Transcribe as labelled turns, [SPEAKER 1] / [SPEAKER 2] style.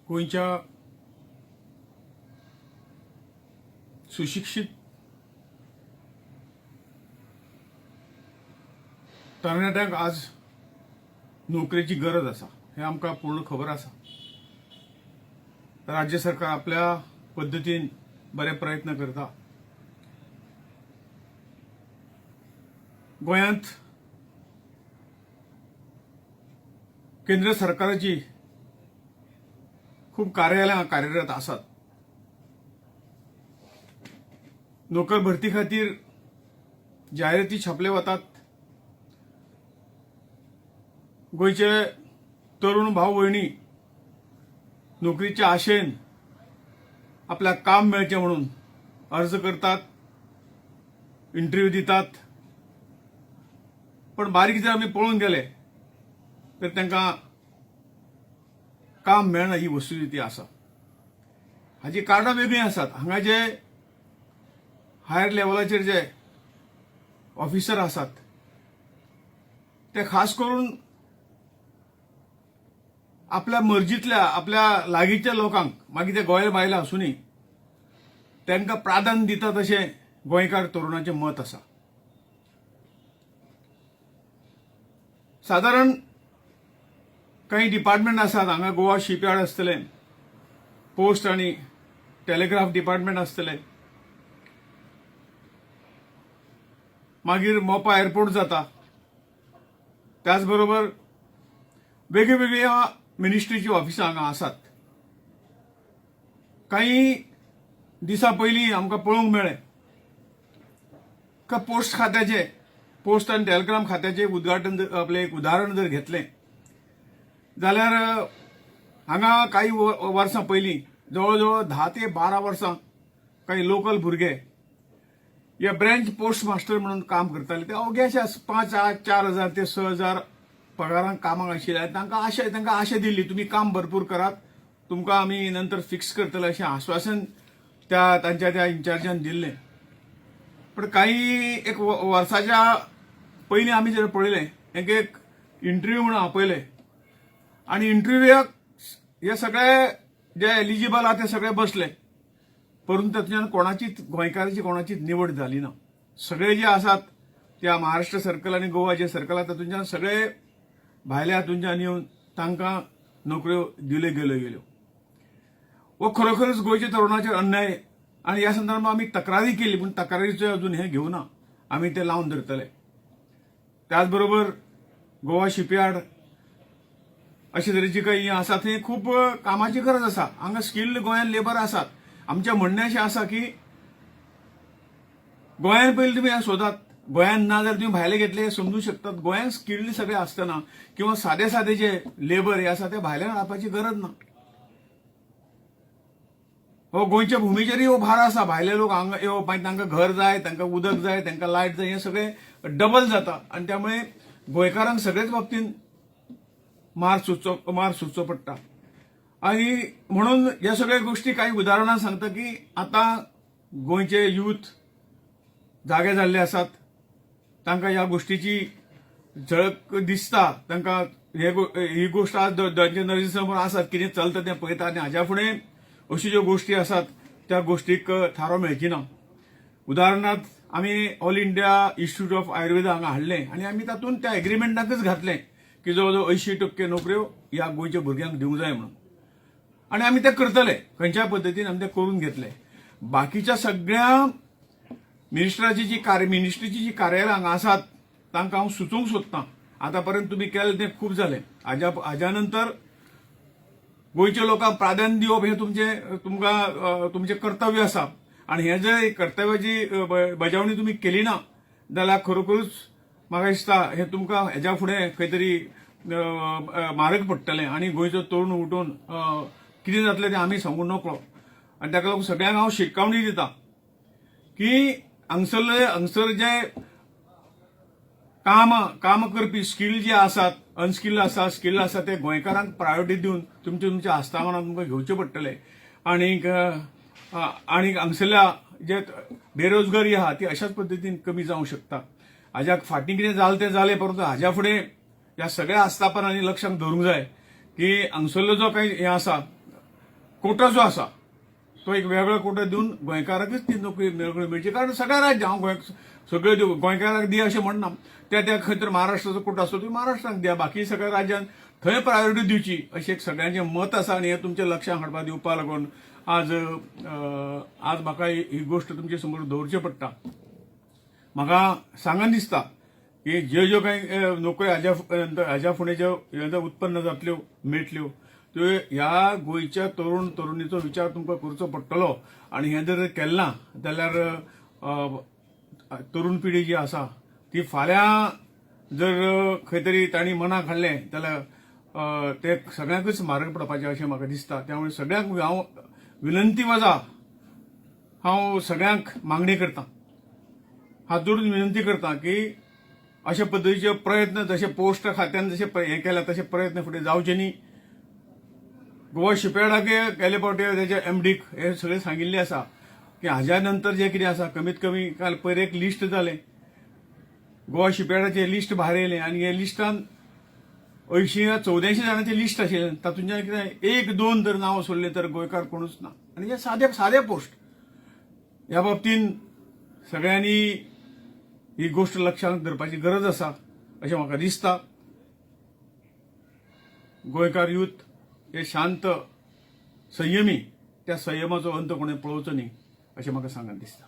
[SPEAKER 1] गोंयच्या सुशिक्षित तरणाट्यांक आज नोकरेची गरज आसा हे आमकां पूर्ण खबर आसा। राज्य सरकार आपल्या पद्धतीन बरे प्रयत्न करता। गोंयांत केंद्र सरकाराची खूप कार्यालयां कार्यरत आसात। नोकर भरती खातीर जाहिराती छापले वतात। गोंयचे तरुण भाव भयणी नोकरीच्या आशेन आपल्याक काम मेळचें म्हणून अर्ज करतात, इंटरव्यू दितात, पण बारीक जर आमी पळोवन गेले तर तांकां काम मेळना ही वस्तुस्थिती आसा। हाची कारणां वेगळीं आसात। हांगा जे हायर लेवलाचेर जे ऑफिसर आसात ते खास करून आपल्या मर्जीतल्या आपल्या लागींच्या लोकांक मागीर ते गोंय बायलां आसुनी तांकां प्राधान्य दितात अशें गोंयकार तरुणाचें मत आसा। सादारण काही डिपार्टमेंट आसात। हांगा गोवा शिपयार्ड आसतले, पोस्ट आनी टेलिग्राफ डिपार्टमेंट आसतले, मागीर मोपा एअरपोर्ट जाता, त्याच बरोबर वेगवेगळ्या मिनिस्ट्रीची ऑफिसां हांगा आसात। काही दिसा पयलीं आमकां पळोवंक मेळ्ळें का पोस्ट खात्याचे, पोस्ट आनी टेलिग्राम खात्याचे उद्घाटन आपले एक उदाहरण जर घेतलें जाल्यार हांगा काही वर्सां पयलीं जवळ 10 ते 12 वर्सां काही लोकल भुरगे या ब्रँच पोस्ट मास्टर म्हणून काम करताले। ते अवघ्याशा 4,000 ते 6,000 पगारांक कामाक आशिल्ले। तांकां आशा दिल्ली तुमी काम भरपूर करात, तुमकां आमी नंतर फिक्स करतले अशें आश्वासन तांच्या इन्चार्जान दिल्लें। पण काही एक वर्साच्या पयलीं आमी जर पळयलें एक इंटरव्यू म्हणून आपयले आनी इंटरव्यूक हे सगळे जे एलिजिबल आहा ते सगळे बसले, परंतु तातूंतल्यान कोणाचीच गोंयकाराची कोणाचीच निवड जाली ना। सगळे जे आसात त्या महाराष्ट्र सर्कल आनी गोवा जे सर्कल आसा तातूंतल्यान सगळे भायल्या हातूंतल्यान येवन तांकां नोकऱ्यो दिल्यो गेल्यो। हो खरोखरच गोंयच्या तरुणाचेर अन्याय आनी ह्या संदर्भात आमी तक्रारी केली, पूण तक्रारीचो अजून हे घेवना, आमी ते लावन धरतले। त्याच बरोबर गोवा शिपयार्ड अशे तरेची काही आसा थंय खूप कामाची गरज आसा। हांगा स्किल्ड गोंयांत लेबर आसात। आमचें म्हणणें अशें आसा की गोंयांत पयलीं तुमी हें सोदात, गोंयांत ना जाल्यार तुम्ही भायले घेतले हे समजूं शकतात। गोंयांत स्किल्ड सगळे आसतना किंवा सादे जे लेबर हे आसा ते भायल्यान हाडपाची गरज ना। हो गोंयच्या भुमीचेरय हो भार आसा। भायले लोक हांगा येवप मागीर तांकां घर जाय, तांकां उदक जाय, तांकां लायट जाय, हे सगळे डबल जाता आनी त्यामुळे गोंयकारांक सगळेच बाबतींत मार सुचचो पडटा। आणि म्हणून या सगळ्या गोष्टी काही उदाहरणां सांगता की आता गोंयचे यूथ जागे जाल्ले आसात, तांकां ह्या गोष्टीची झळक दिसता, तांकां ही गोष्ट आज तांच्या नजरे समोर आसा, कितें चलता तें पळयता आनी हाज्या फुडें अश्यो ज्यो गोष्टी आसात त्या गोष्टीक थारो मेळची ना। उदाहरणार्थ आमी all India institute of Ayurveda हांगा हाडलें आनी आमी तातूंत त्या एग्रीमेंटाकच घातलें की जवळ 80% नोकऱ्यो ह्या गोंयच्या भुरग्यांक दिवंक जाय म्हणून, आणि आमी ते करतले। खंयच्या पद्दतीन आमी ते करून घेतले। बाकीच्या सगळ्या मिनिस्ट्रीची जी कार्यालयां हांगा आसात तांकां हांव सुचोवंक सोदतां, आतां पर्यंत तुमी केलें तें खूब जालें। हाज्या नंतर गोंयच्या लोकांक प्राधान्य दिवप हे तुमचें कर्तव्य आसा, आणि हे जर कर्तव्याची बजावणी तुमी केली ना जाल्यार खरोखरूच म्हाका दिसता हे तुमकां हेज्या फुडें खंय तरी म्हारग पडटलें आनी गोंयचो तरुण उठून कितें जातलें तें आमी सांगूं नकळो। आनी ताका लागून सगळ्यांक हांव शिटकावणी दितां की हांगसर जे काम करपी स्किल जे आसात, अनस्किल्ड आसा, स्किल्ड आसा, ते गोंयकारांक प्रायोरिटी दिवन तुमच्या आस्थापनांत तुमकां घेवचें पडटलें। आनीक हांगसरल्या जे बेरोजगारी आहा ती अशाच पद्दतीन कमी जावंक शकता। हाज्या फाटीं कितें जालें तें जालें, परंतु हाज्या फुडें ह्या सगळ्या आस्थापनांनी लक्षांत दवरूंक जाय की हांगसरलो जो काही हे आसा कोटा जो आसा तो एक वेगळो कोटा दिवन गोंयकाराकच ती नोकरी मेळची, कारण सगळ्या राज्यां हांव सगळे गोंयकाराक दिया अशें म्हणना. त्या खंय तर महाराष्ट्राचो कोटा आसतो ती महाराष्ट्राक द्या, बाकी सगळ्या राज्यांत थंय प्रायोरिटी दिवची अशें एक सगळ्यांचें मत आसा. आनी हें तुमच्या लक्षांत हाडपा दिवपा लागून आज म्हाका ही गोष्ट तुमचे समोर दवरची पडटा. म्हाका सांगन दिसता की ज्यो काही नोकऱ्यो हाज्या फुडें ज्यो उत्पन्न जातल्यो मेळटल्यो त्यो ह्या गोंयच्या तरुण तरुणीचो विचार तुमकां करचो पडटलो. आनी हें जर केलें ना जाल्यार तरुण पिढी जी आसा ती फाल्यां जर खंय तरी तांणी मनाक हाडलें जाल्यार ते सगळ्यांकच म्हारग पडपाचें अशें म्हाका दिसता. त्यामुळे सगळ्यांक हांव विनंती वजा हांव सगळ्यांक मागणी करतां, हात जोडून विनंती करतां की अशा पद्दतीचे प्रयत्न जसे पोस्ट खात्यान जसे हें केल्या तसे प्रयत्न फुडें जावचे न्ही. गोवा शिपयार्डाके गेले फावटी त्याच्या एमडीक हे सगळे सांगिल्ले आसा की हाज्या नंतर जे कितें आसा कमीत कमी काल पयर एक लिस्ट जालें, गोवा शिपयार्डाचें लिस्ट भायर येयलें आनी हे लिस्टान 84 जाणांचें लिस्ट आशिल्लें. तातूंतल्यान कितें 1-2 जर नांव सोडलें तर गोंयकार कोणूच ना. आनी हे सादे पोस्ट. ह्या बाबतीन सगळ्यांनी ही गोष्ट लक्षांत धरपाची गरज आसा अशें म्हाका दिसता. गोंयकार यूथ हे शांत संयमी, त्या संयमाचो अंत कोणें पळोवचो न्ही अशें म्हाका सांगन दिसता.